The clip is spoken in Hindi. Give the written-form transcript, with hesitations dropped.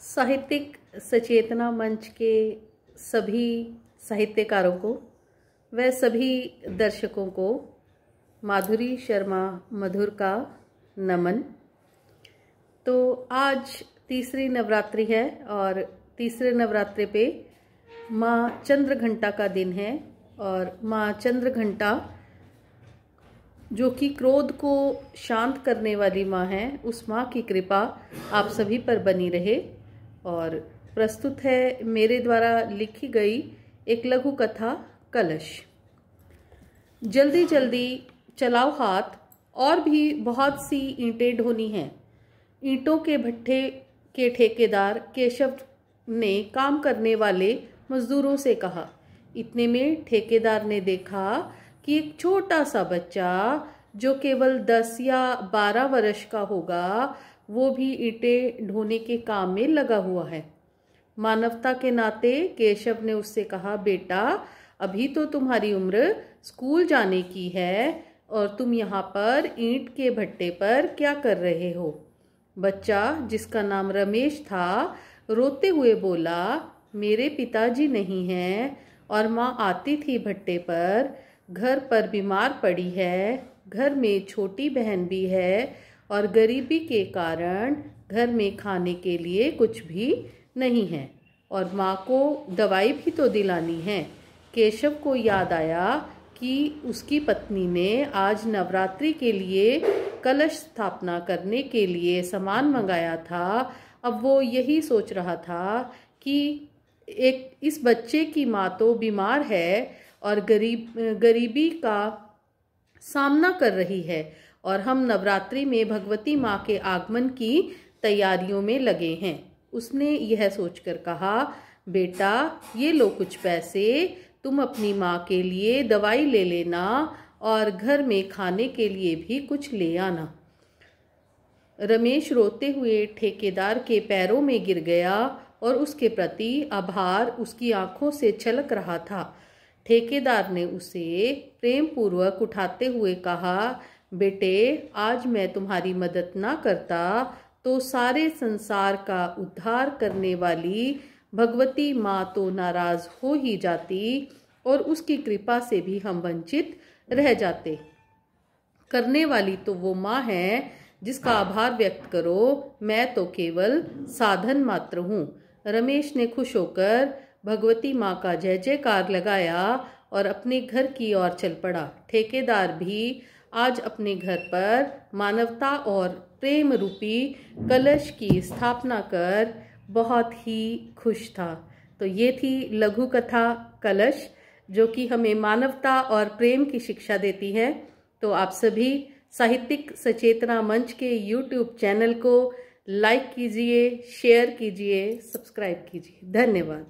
साहित्यिक सचेतना मंच के सभी साहित्यकारों को व सभी दर्शकों को माधुरी शर्मा मधुर का नमन। तो आज तीसरी नवरात्रि है और तीसरे नवरात्रि पे माँ चंद्रघंटा का दिन है और माँ चंद्रघंटा जो कि क्रोध को शांत करने वाली माँ है, उस माँ की कृपा आप सभी पर बनी रहे। और प्रस्तुत है मेरे द्वारा लिखी गई एक लघु कथा कलश। जल्दी जल्दी चलाओ हाथ, और भी बहुत सी ईंटें ढोनी हैं। ईंटों के भट्ठे के ठेकेदार केशव ने काम करने वाले मजदूरों से कहा। इतने में ठेकेदार ने देखा कि एक छोटा सा बच्चा जो केवल 10 या 12 वर्ष का होगा, वो भी ईंटें ढोने के काम में लगा हुआ है। मानवता के नाते केशव ने उससे कहा, बेटा अभी तो तुम्हारी उम्र स्कूल जाने की है और तुम यहाँ पर ईंट के भट्टे पर क्या कर रहे हो। बच्चा, जिसका नाम रमेश था, रोते हुए बोला, मेरे पिताजी नहीं हैं और माँ आती थी भट्टे पर, घर पर बीमार पड़ी है, घर में छोटी बहन भी है और गरीबी के कारण घर में खाने के लिए कुछ भी नहीं है और माँ को दवाई भी तो दिलानी है। केशव को याद आया कि उसकी पत्नी ने आज नवरात्रि के लिए कलश स्थापना करने के लिए सामान मंगाया था। अब वो यही सोच रहा था कि इस बच्चे की माँ तो बीमार है और गरीबी का सामना कर रही है और हम नवरात्रि में भगवती माँ के आगमन की तैयारियों में लगे हैं। उसने यह सोचकर कहा, बेटा ये लो कुछ पैसे, तुम अपनी माँ के लिए दवाई ले लेना और घर में खाने के लिए भी कुछ ले आना। रमेश रोते हुए ठेकेदार के पैरों में गिर गया और उसके प्रति आभार उसकी आंखों से छलक रहा था। ठेकेदार ने उसे प्रेम पूर्वक उठाते हुए कहा, बेटे आज मैं तुम्हारी मदद ना करता तो सारे संसार का उद्धार करने वाली भगवती माँ तो नाराज हो ही जाती और उसकी कृपा से भी हम वंचित रह जाते। करने वाली तो वो माँ है जिसका आभार व्यक्त करो, मैं तो केवल साधन मात्र हूँ। रमेश ने खुश होकर भगवती माँ का जय जयकार लगाया और अपने घर की ओर चल पड़ा। ठेकेदार भी आज अपने घर पर मानवता और प्रेम रूपी कलश की स्थापना कर बहुत ही खुश था। तो ये थी लघु कथा कलश, जो कि हमें मानवता और प्रेम की शिक्षा देती है। तो आप सभी साहित्यिक सचेतना मंच के YouTube चैनल को लाइक कीजिए, शेयर कीजिए, सब्सक्राइब कीजिए। धन्यवाद।